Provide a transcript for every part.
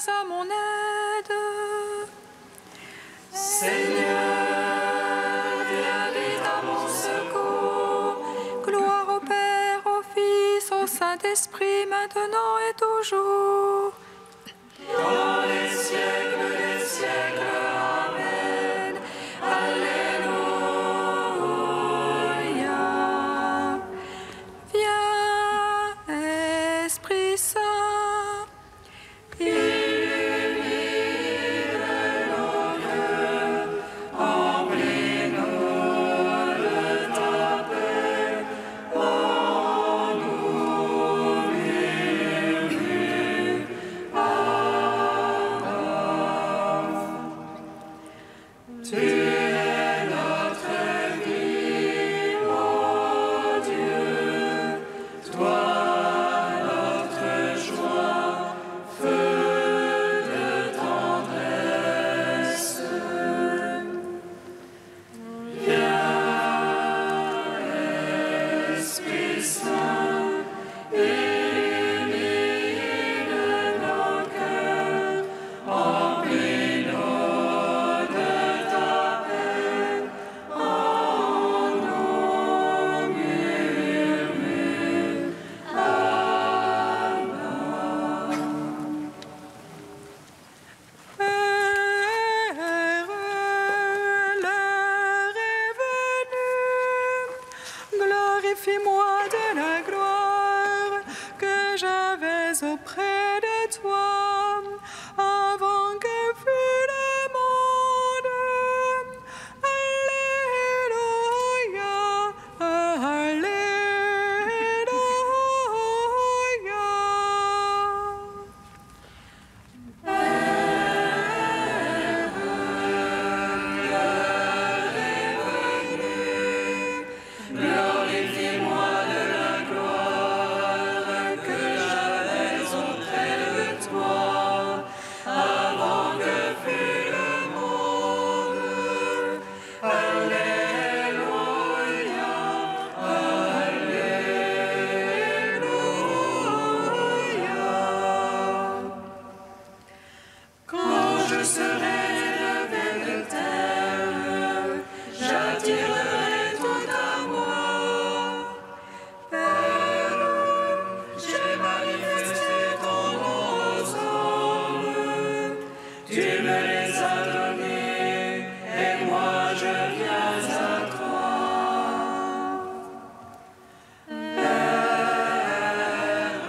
à mon aide. Seigneur, viens vite à mon secours. Gloire au Père, au Fils, au Saint-Esprit, maintenant et toujours. Dans les siècles des siècles. Amen. Alléluia. Viens, Esprit Saint, Illumine nos cœurs, emplis-nous de ta paix. Oh, nous murmure. Tu es notre vie, ô Dieu, toi notre joie, feu de tendresse. Viens, Esprit Saint, illumine nos cœurs, emplis-nous de ta paix. Oh, nous murmure. Père, l'heure est venue. Glorifie-moi de la gloire que j'avais auprès de toi avant que fût le monde. Alléluia, Glorifie-moi de la gloire que j'avais auprès de toi avant que fût le monde. Alléluia, Alléluia. Quand je serai levé de terre, j'attirerai tout à moi. Père, j'ai manifesté ton nom aux hommes. Tu me les as donnés et moi je viens à toi. Père,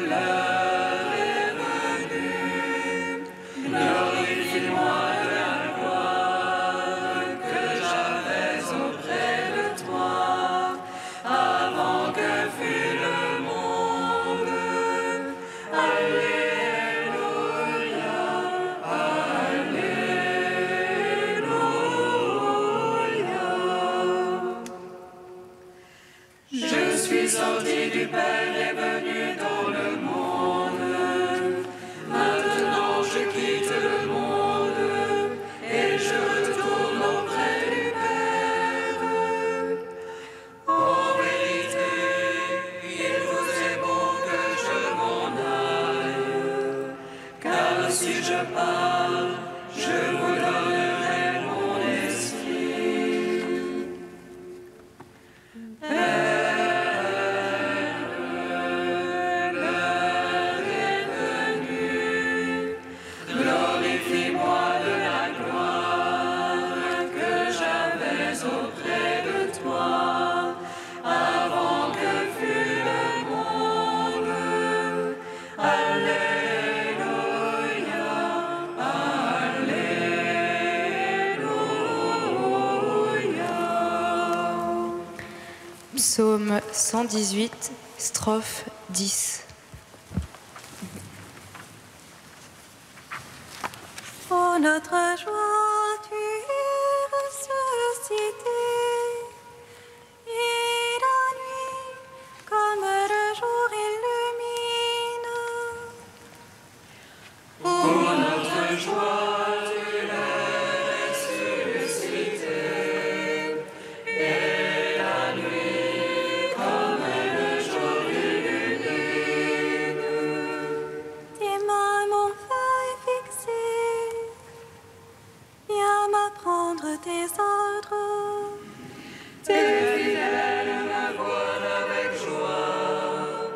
l'heure est venue. Glorifie-moi de la gloire que j'avais auprès de toi avant que fût le monde. Alléluia, Alléluia. Je suis sorti du Père et venu dans le monde. Maintenant je quitte le monde et je retourne auprès du Père. En vérité, il vous est bon que je m'en aille, car si je pars, je vous donnerai mon esprit. L'heure est venue. Glorifie-moi de la gloire que j'avais auprès de toi avant que fût le monde. Alléluia, Alléluia. Psaume 118, strophe 10. Oh, notre joie, tu es ressuscité, et la nuit, comme le jour, illumine. Pour notre joie, tu es ressuscité, et la nuit, comme le jour illumine. Tes mains d'apprendre tes ordres. Tes fidèles m'avoient avec joie,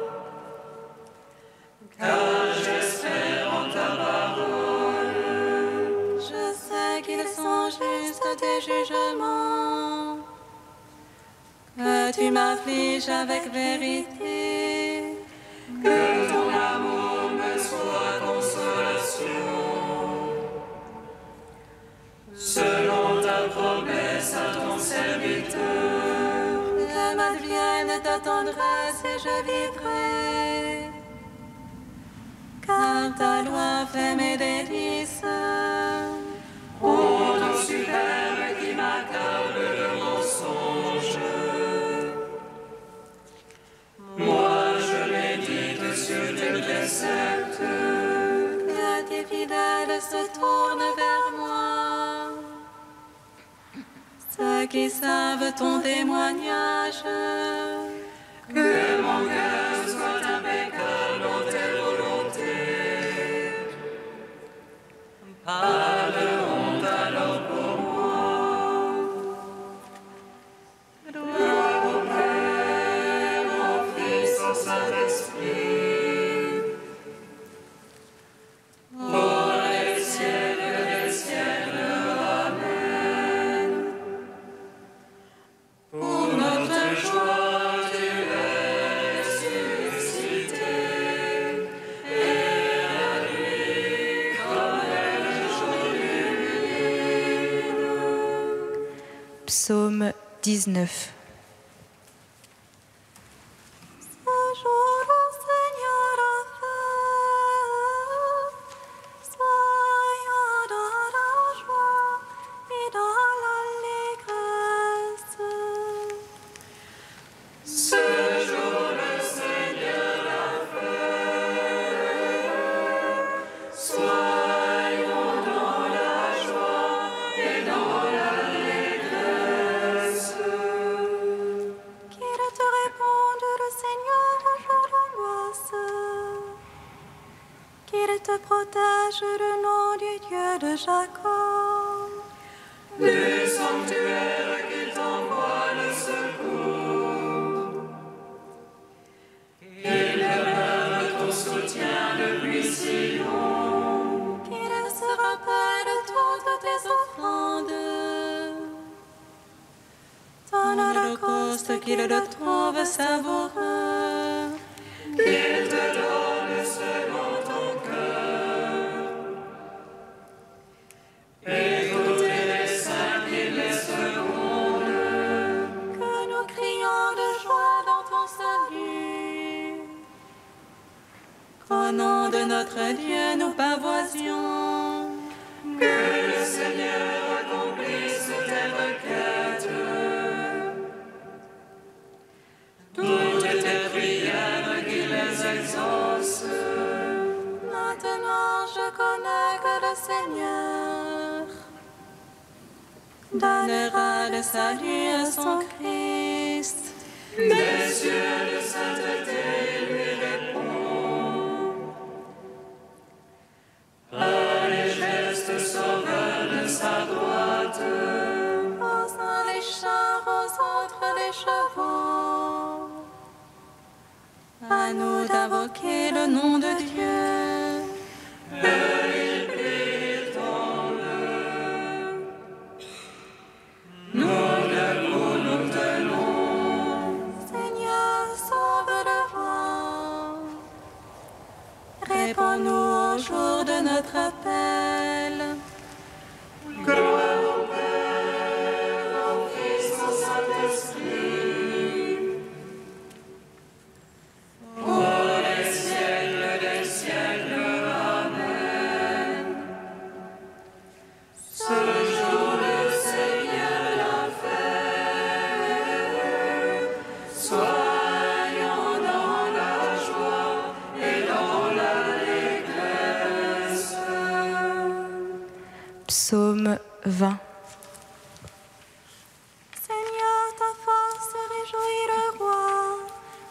car j'espère en ta parole. Je sais qu'ils sont justes tes jugements, que tu m'affliges avec vérité. Que ton amour me soit consolation, selon ta promesse à ton serviteur. Que m'advienne ta tendresse et je vivrai, car ta loi fait mes délices. Honte au superbe qui m'accable de mensonges. Moi, je médite sur tes préceptes. Que tes fidèles se tournent vers moi, ceux qui savent ton témoignage. Que mon cœur soit impeccable en tes volontés. Pas de honte alors pour moi. Gloire au Père, au Fils, au Saint-Esprit, pour les siècles des siècles. Amen. Pour notre joie, tu es ressuscité, et la nuit comme le jour illumine. Psaume 19. Ce jour le Seigneur a fait, soyons dans la joie et dans l'allégresse. Ce jour le Seigneur a fait, soyons dans la joie et dans l'allégresse. Qu'il te réponde le Seigneur au jour d'angoisse, qu'il te protège le nom du Dieu de Jacob. Du sanctuaire qu'il t'envoie le secours, qu'il demeure ton soutien depuis Sion. Qu'il se rappelle toutes tes offrandes, ton holocauste, qu'il le trouve savoureux. Qu'il te donne selon ton cœur, écoutez les saints qui les secondent. Que nous crions de joie dans ton salut, qu'au nom de notre Dieu nous pavoisions. Que le Seigneur accomplisse tes requêtes, toutes tes prières qu'il les exauce. Maintenant je connais que le Seigneur donnera le salut à son Christ. Des cieux de sainteté lui répond, par les gestes sauveurs de sa droite. Aux uns les chars, aux autres les chevaux. À nous d'invoquer le nom de Dieu. Il prie ton œuvre. Nous debout nous tenons. Seigneur, sauve le roi. Réponds-nous au jour de notre appel. Gloire au Père, au Fils, au Saint-Esprit, pour les siècles des siècles. Amen. Ce jour le Seigneur l'a fait, soyons dans la joie et dans l'allégresse. Psaume 20. Seigneur, ta force réjouit le roi.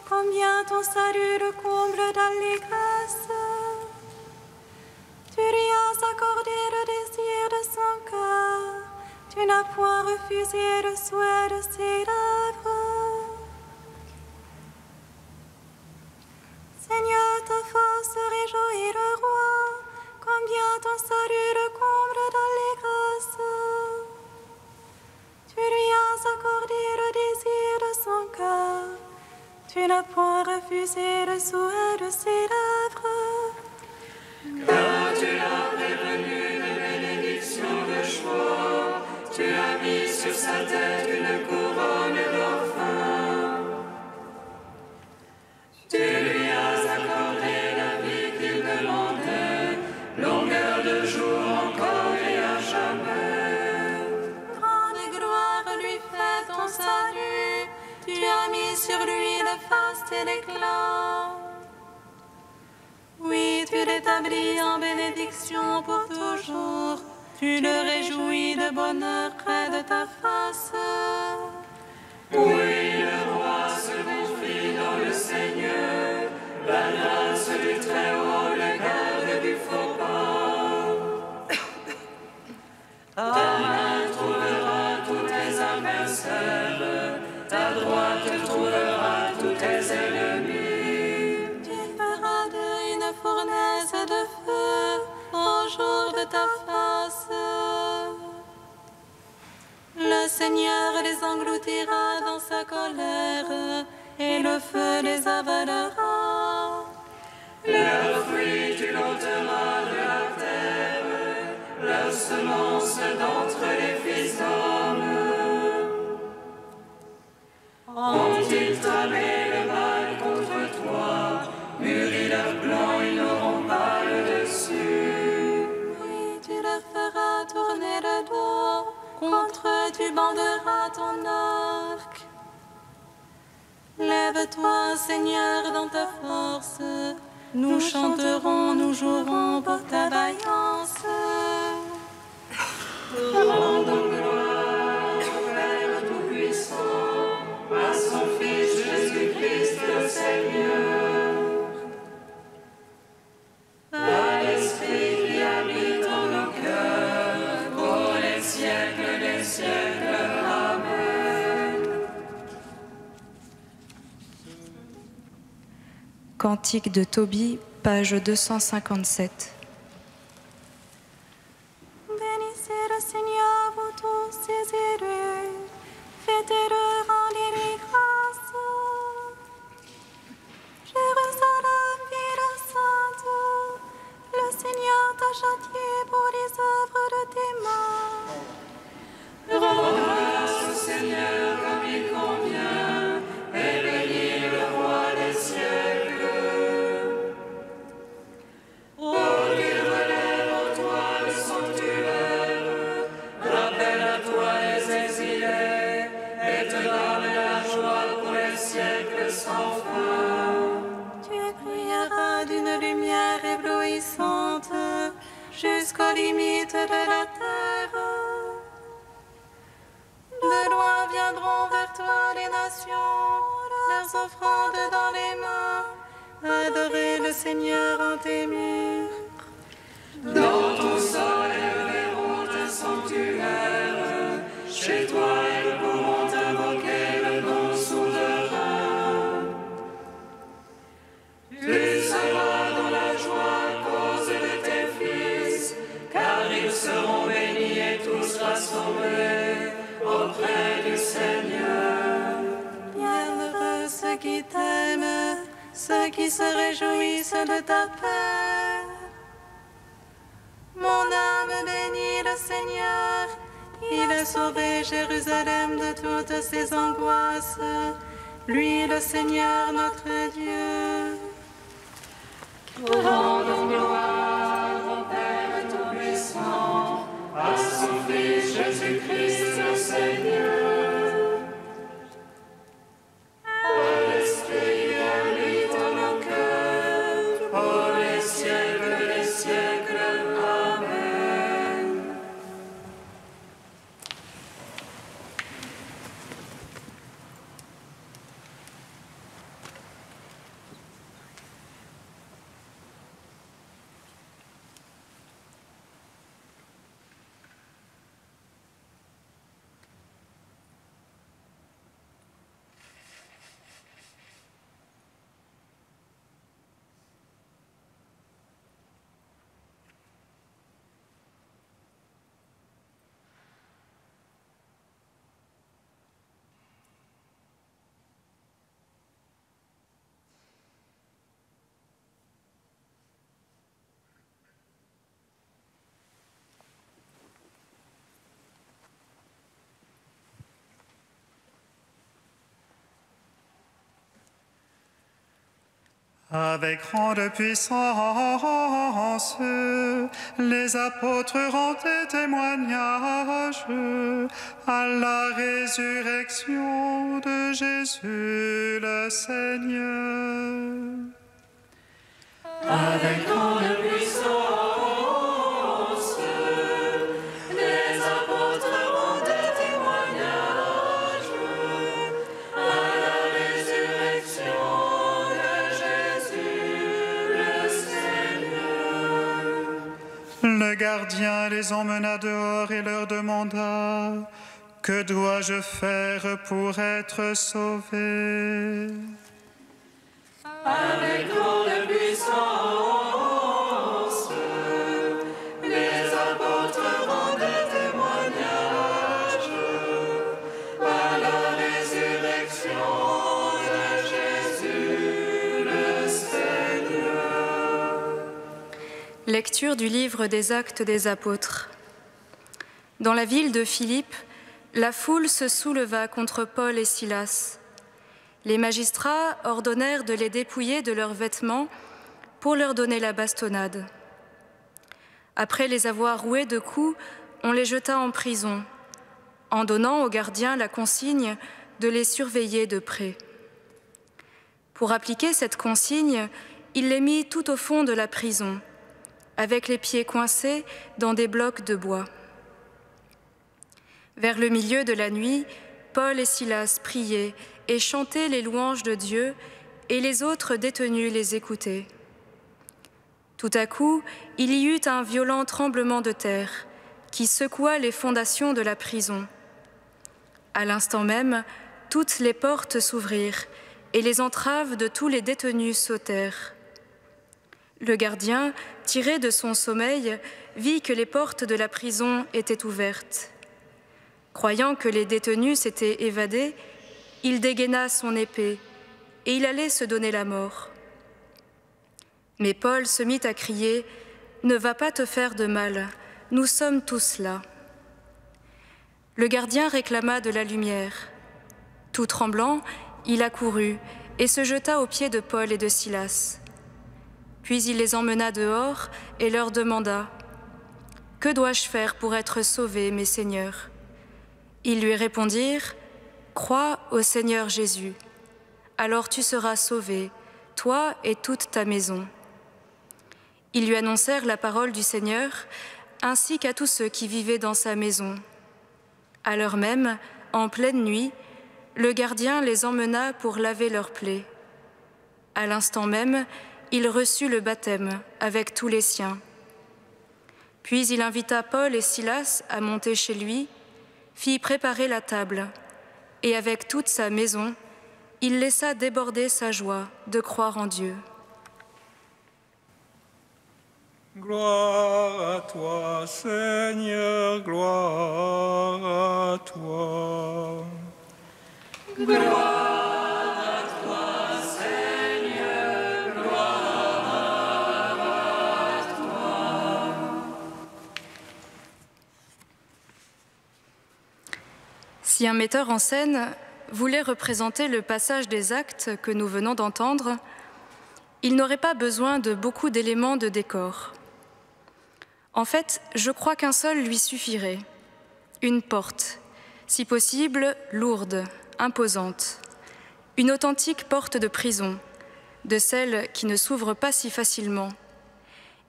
Combien ton salut le comble d'allégresse. Tu lui as accordé le désir de son cœur, Tu n'as point refusé le souhait de ses lèvres. Seigneur, ta force réjouit le roi, combien ton salut le comble d'allégresse. Tu lui as accordé le désir de son cœur. Tu n'as point refusé le souhait de ses lèvres. Car tu l'as prévenu de bénédiction de joie, tu as mis sur sa tête une couronne d'orphin. Tu lui as accordé la vie qu'il demandait, longueur de jour encore et à jamais. Grande gloire lui fait ton salut, tu as mis sur lui le faste et l'éclat. Oui, tu l'établis en bénédiction pour toujours, tu le réjouis de bonheur près de ta face. Oui, le roi se confie dans le Seigneur, la grâce du Très-Haut le garde du faux pas. Ta main trouvera tous tes adversaires, ta droite trouvera tous tes ennemis. Tu feras d'eux une fournaise de feu au jour de ta face. Le Seigneur les engloutira dans sa colère, et le feu les avalera. Leurs fruits tu l'ôteras de la terre, leur semence d'entre les fils d'hommes. Ont-ils tramé le mal contre toi, mûri leur plan, ils n'auront pas le dessus. Oui, tu leur feras tourner le dos, contre eux tu banderas ton arc. Lève-toi, Seigneur, dans ta force, nous chanterons, nous jouerons pour ta vaillance. Rendons gloire au Père Tout-Puissant, à son Fils Jésus-Christ le Seigneur, à l'Esprit qui habite en nos cœurs, pour les siècles des siècles. Amen. Cantique de Tobie, page 257. Bénissez le Seigneur, vous tous ses élus, fêtez-le, rendez-lui grâce. Jérusalem, ville sainte, le Seigneur t'a châtié pour les œuvres de tes mains. Rends grâce au Seigneur comme il convient, et bénis le roi des siècles. Oh, qu'il relève en toi le sanctuaire, rappelle à toi les exilés, et te donne la joie pour les siècles sans fin. Tu brilleras d'une lumière éblouissante jusqu'aux limites de la terre. De loin viendront vers toi les nations, leurs offrandes dans les mains, adorer le Seigneur en tes murs. Dans ton sol, elles verront un sanctuaire. Chez toi, elles pourront invoquer le nom souverain. Tu seras dans la joie à cause de tes fils, car ils seront bénis et tous rassemblés auprès du Seigneur. Bienheureux ceux qui t'aiment, ceux qui se réjouissent de ta paix. Mon âme bénit le Seigneur, il a sauvé Jérusalem de toutes ses angoisses. Lui, le Seigneur, notre Dieu. Rendons gloire au Père Tout-Puissant, à son Fils Jésus-Christ le Seigneur. À l'Esprit qui habite en nos cœurs, pour les siècles des siècles. Amen. Avec grande puissance, les apôtres rendaient témoignage à la résurrection de Jésus le Seigneur. Avec grande puissance, les apôtres rendaient témoignage à la résurrection de Jésus le Seigneur. Le gardien les emmena dehors et leur demanda: que dois-je faire pour être sauvé? Avec grande puissance, les apôtres rendaient témoignage à la résurrection de Jésus le Seigneur. Lecture du livre des Actes des Apôtres. Dans la ville de Philippe, la foule se souleva contre Paul et Silas. Les magistrats ordonnèrent de les dépouiller de leurs vêtements pour leur donner la bastonnade. Après les avoir roués de coups, on les jeta en prison, en donnant aux gardiens la consigne de les surveiller de près. Pour appliquer cette consigne, il les mit tout au fond de la prison, avec les pieds coincés dans des blocs de bois. Vers le milieu de la nuit, Paul et Silas priaient et chantaient les louanges de Dieu, et les autres détenus les écoutaient. Tout à coup, il y eut un violent tremblement de terre qui secoua les fondations de la prison. À l'instant même, toutes les portes s'ouvrirent et les entraves de tous les détenus sautèrent. Le gardien, tiré de son sommeil, vit que les portes de la prison étaient ouvertes. Croyant que les détenus s'étaient évadés, il dégaina son épée et il allait se donner la mort. Mais Paul se mit à crier : « Ne va pas te faire de mal, nous sommes tous là. » Le gardien réclama de la lumière. Tout tremblant, il accourut et se jeta aux pieds de Paul et de Silas. Puis il les emmena dehors et leur demanda : « Que dois-je faire pour être sauvé, mes seigneurs ?» Ils lui répondirent : « Crois au Seigneur Jésus, alors tu seras sauvé, toi et toute ta maison. » Ils lui annoncèrent la parole du Seigneur, ainsi qu'à tous ceux qui vivaient dans sa maison. À l'heure même, en pleine nuit, le gardien les emmena pour laver leurs plaies. À l'instant même, il reçut le baptême avec tous les siens. Puis il invita Paul et Silas à monter chez lui, fit préparer la table, et avec toute sa maison, il laissa déborder sa joie de croire en Dieu. Gloire à toi, Seigneur, gloire à toi. Gloire à toi, Seigneur, gloire à toi. Si un metteur en scène voulait représenter le passage des actes que nous venons d'entendre, il n'aurait pas besoin de beaucoup d'éléments de décor. En fait, je crois qu'un seul lui suffirait. Une porte, si possible lourde, imposante. Une authentique porte de prison, de celles qui ne s'ouvrent pas si facilement,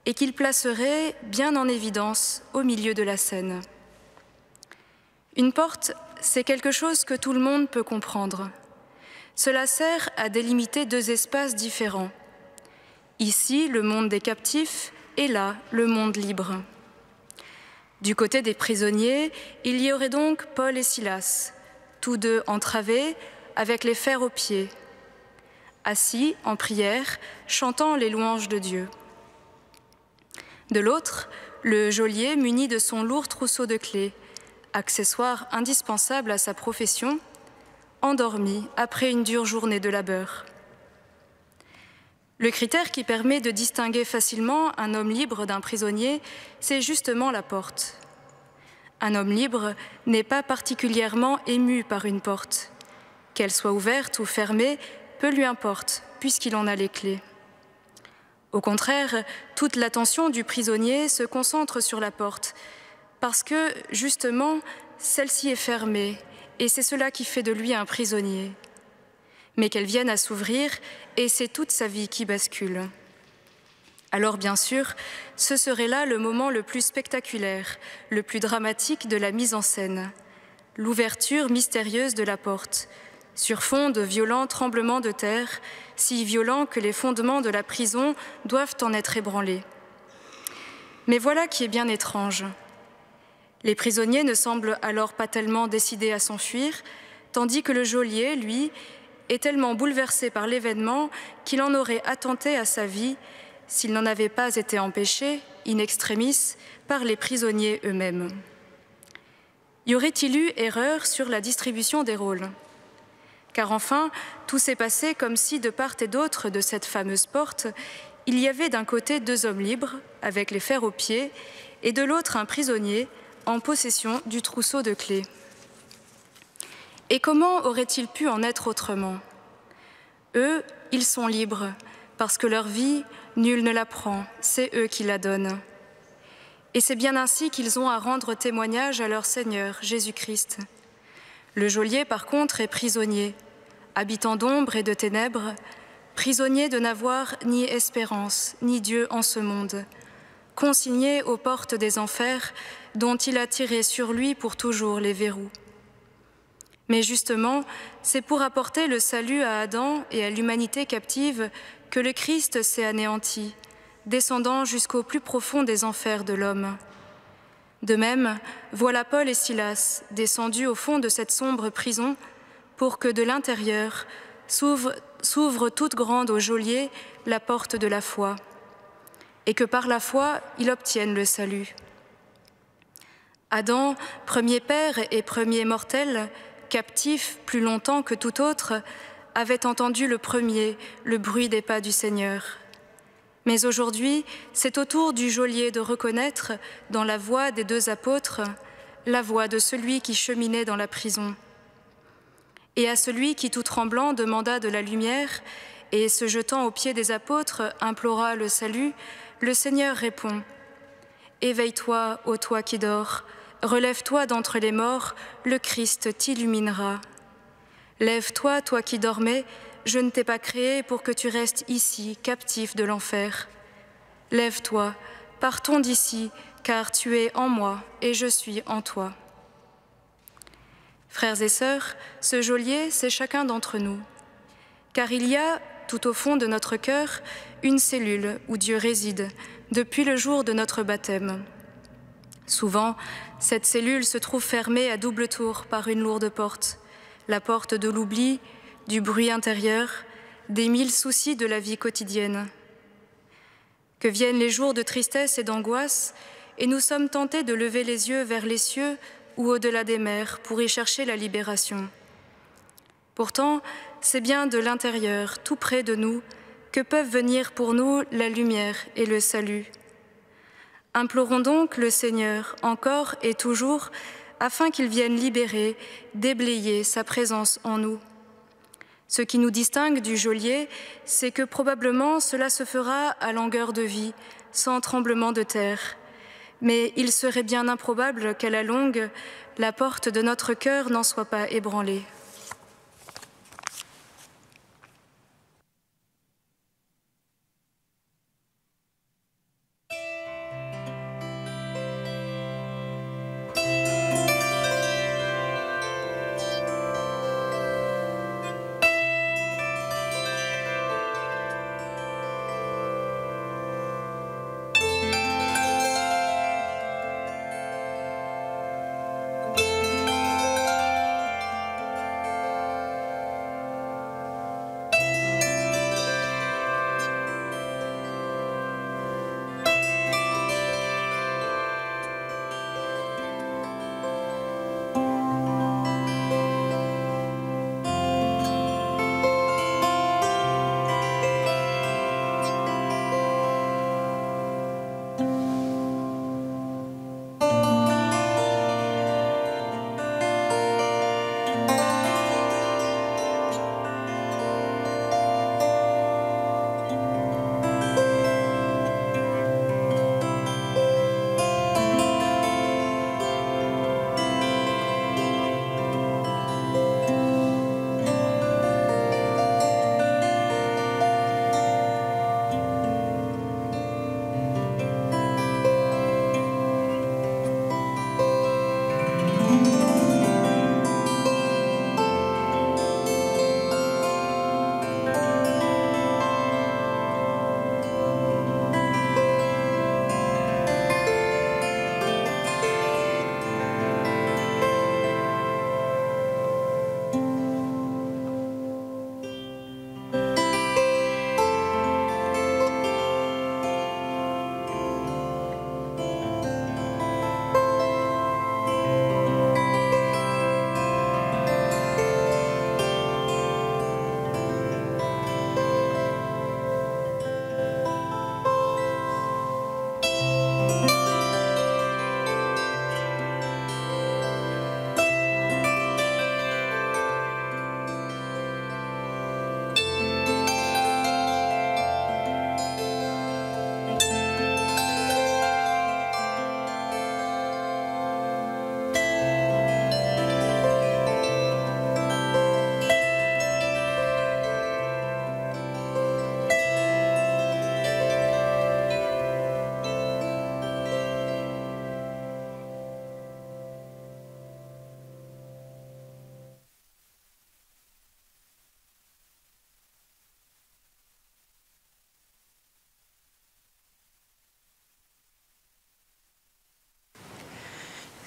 et qu'il placerait bien en évidence au milieu de la scène. Une porte, c'est quelque chose que tout le monde peut comprendre. Cela sert à délimiter deux espaces différents. Ici, le monde des captifs, et là, le monde libre. Du côté des prisonniers, il y aurait donc Paul et Silas, tous deux entravés, avec les fers aux pieds, assis en prière, chantant les louanges de Dieu. De l'autre, le geôlier muni de son lourd trousseau de clés, accessoire indispensable à sa profession, endormi après une dure journée de labeur. Le critère qui permet de distinguer facilement un homme libre d'un prisonnier, c'est justement la porte. Un homme libre n'est pas particulièrement ému par une porte. Qu'elle soit ouverte ou fermée, peu lui importe, puisqu'il en a les clés. Au contraire, toute l'attention du prisonnier se concentre sur la porte, parce que, justement, celle-ci est fermée, et c'est cela qui fait de lui un prisonnier. Mais qu'elle vienne à s'ouvrir, et c'est toute sa vie qui bascule. Alors, bien sûr, ce serait là le moment le plus spectaculaire, le plus dramatique de la mise en scène, l'ouverture mystérieuse de la porte, sur fond de violents tremblements de terre, si violents que les fondements de la prison doivent en être ébranlés. Mais voilà qui est bien étrange. Les prisonniers ne semblent alors pas tellement décidés à s'enfuir, tandis que le geôlier, lui, est tellement bouleversé par l'événement qu'il en aurait attenté à sa vie s'il n'en avait pas été empêché, in extremis, par les prisonniers eux-mêmes. Y aurait-il eu erreur sur la distribution des rôles ? Car enfin, tout s'est passé comme si, de part et d'autre de cette fameuse porte, il y avait d'un côté 2 hommes libres, avec les fers aux pieds, et de l'autre un prisonnier, en possession du trousseau de clés. Et comment aurait-il pu en être autrement ? Eux, ils sont libres, parce que leur vie, nul ne la prend, c'est eux qui la donnent. Et c'est bien ainsi qu'ils ont à rendre témoignage à leur Seigneur, Jésus-Christ. Le geôlier, par contre, est prisonnier, habitant d'ombre et de ténèbres, prisonnier de n'avoir ni espérance, ni Dieu en ce monde, consigné aux portes des enfers dont il a tiré sur lui pour toujours les verrous. Mais justement, c'est pour apporter le salut à Adam et à l'humanité captive que le Christ s'est anéanti, descendant jusqu'au plus profond des enfers de l'homme. De même, voilà Paul et Silas descendus au fond de cette sombre prison pour que de l'intérieur s'ouvre toute grande au geôlier la porte de la foi, et que par la foi il obtienne le salut. Adam, premier père et premier mortel, captif plus longtemps que tout autre, avait entendu le premier le bruit des pas du Seigneur. Mais aujourd'hui, c'est au tour du geôlier de reconnaître, dans la voix des 2 apôtres, la voix de celui qui cheminait dans la prison. Et à celui qui, tout tremblant, demanda de la lumière et, se jetant aux pieds des apôtres, implora le salut, le Seigneur répond : « Éveille-toi, ô toi qui dors, relève-toi d'entre les morts, le Christ t'illuminera. Lève-toi, toi qui dormais, je ne t'ai pas créé pour que tu restes ici, captif de l'enfer. Lève-toi, partons d'ici, car tu es en moi et je suis en toi. » Frères et sœurs, ce geôlier, c'est chacun d'entre nous. Car il y a, tout au fond de notre cœur, une cellule où Dieu réside, depuis le jour de notre baptême. Souvent, cette cellule se trouve fermée à double tour par une lourde porte, la porte de l'oubli, du bruit intérieur, des 1000 soucis de la vie quotidienne. Que viennent les jours de tristesse et d'angoisse, et nous sommes tentés de lever les yeux vers les cieux ou au-delà des mers pour y chercher la libération. Pourtant, c'est bien de l'intérieur, tout près de nous, que peuvent venir pour nous la lumière et le salut. Implorons donc le Seigneur, encore et toujours, afin qu'il vienne libérer, déblayer sa présence en nous. Ce qui nous distingue du geôlier, c'est que probablement cela se fera à longueur de vie, sans tremblement de terre. Mais il serait bien improbable qu'à la longue, la porte de notre cœur n'en soit pas ébranlée.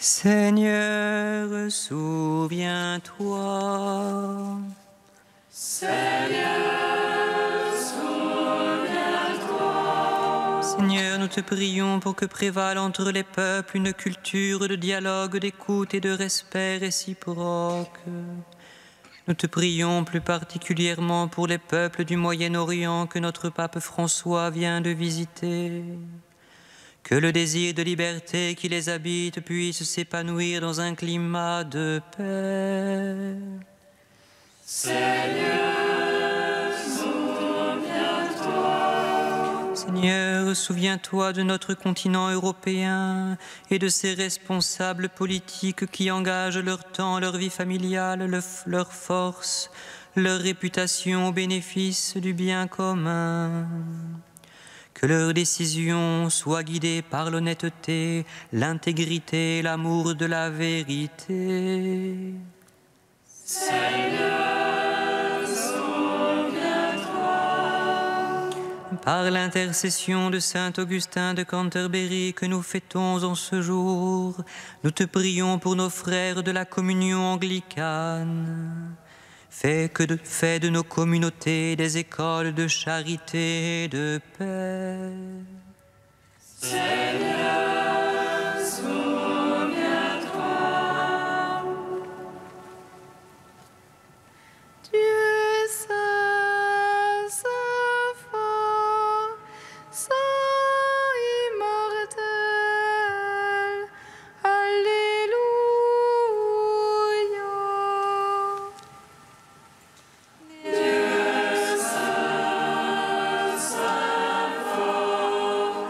Seigneur, souviens-toi. Seigneur, souviens-toi. Seigneur, nous te prions pour que prévale entre les peuples une culture de dialogue, d'écoute et de respect réciproque. Nous te prions plus particulièrement pour les peuples du Moyen-Orient que notre pape François vient de visiter. Que le désir de liberté qui les habite puisse s'épanouir dans un climat de paix. Seigneur, souviens-toi. Seigneur, souviens-toi de notre continent européen et de ses responsables politiques qui engagent leur temps, leur vie familiale, leur force, leur réputation au bénéfice du bien commun. Que leurs décisions soient guidées par l'honnêteté, l'intégrité, l'amour de la vérité. Seigneur, souviens-toi. Par l'intercession de saint Augustin de Canterbury que nous fêtons en ce jour, nous te prions pour nos frères de la communion anglicane. Fais de nos communautés des écoles de charité et de paix. Seigneur, souviens-toi. Dieu saint, saint fort, saint immortel, Alléluia. Dieu saint, saint fort,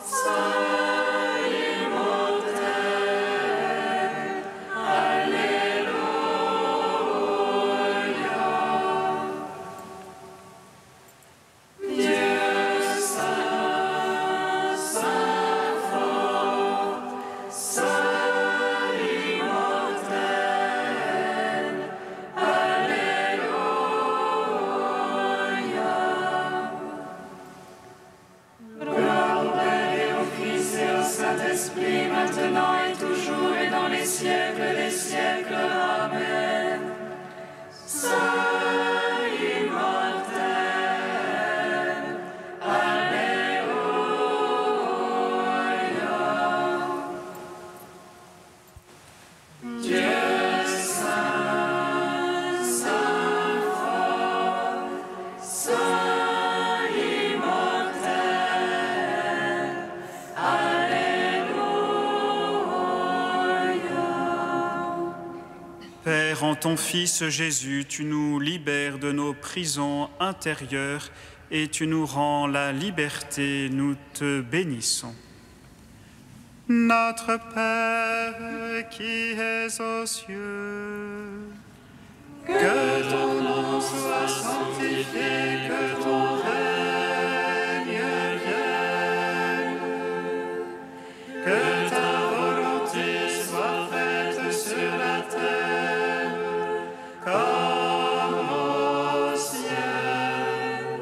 saint immortel, Alléluia. Dieu saint, saint fort, saint immortel, Alléluia. Gloire au Père et au Fils et au Saint-Esprit, maintenant et toujours et dans les siècles des siècles. Amen. Saint immortel, Alléluia. Dieu saint, saint fort, saint immortel, Alléluia. Père, en ton Fils Jésus, tu nous libères de nos prisons intérieures et tu nous rends la liberté, nous te bénissons. Notre Père qui es aux cieux, que ton nom soit sanctifié, que ton règne vienne, que ta volonté soit faite sur la terre comme au ciel.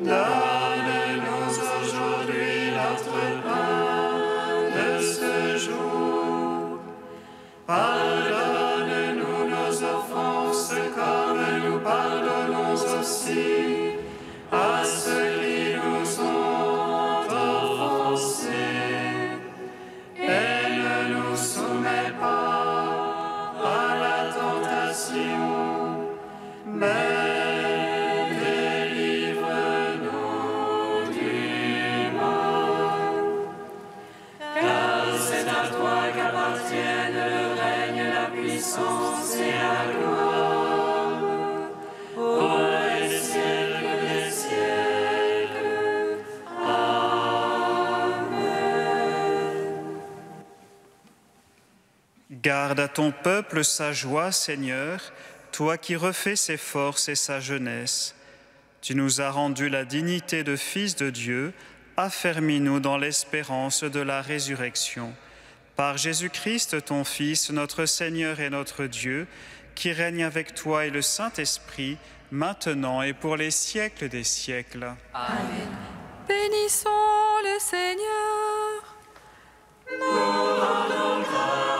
Donne-nous aujourd'hui notre pain de ce jour. Pardonne-nous nos offenses comme nous pardonnons aussi à ceux qui nous ont offensés. Et ne nous soumets pas à la tentation, mais délivre-nous du mal. Car c'est à toi qu'appartiennent le règne, la puissance et la gloire, pour les siècles des siècles. Amen. Garde à ton peuple sa joie, Seigneur, toi qui refais ses forces et sa jeunesse. Tu nous as rendu la dignité de fils de Dieu, affermis-nous dans l'espérance de la résurrection. Par Jésus-Christ, ton Fils, notre Seigneur et notre Dieu, qui règne avec toi et le Saint-Esprit, maintenant et pour les siècles des siècles. Bénissons le Seigneur. Nous rendons grâce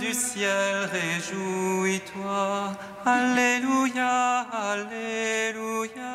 du ciel, réjouis-toi. Alléluia, Alléluia.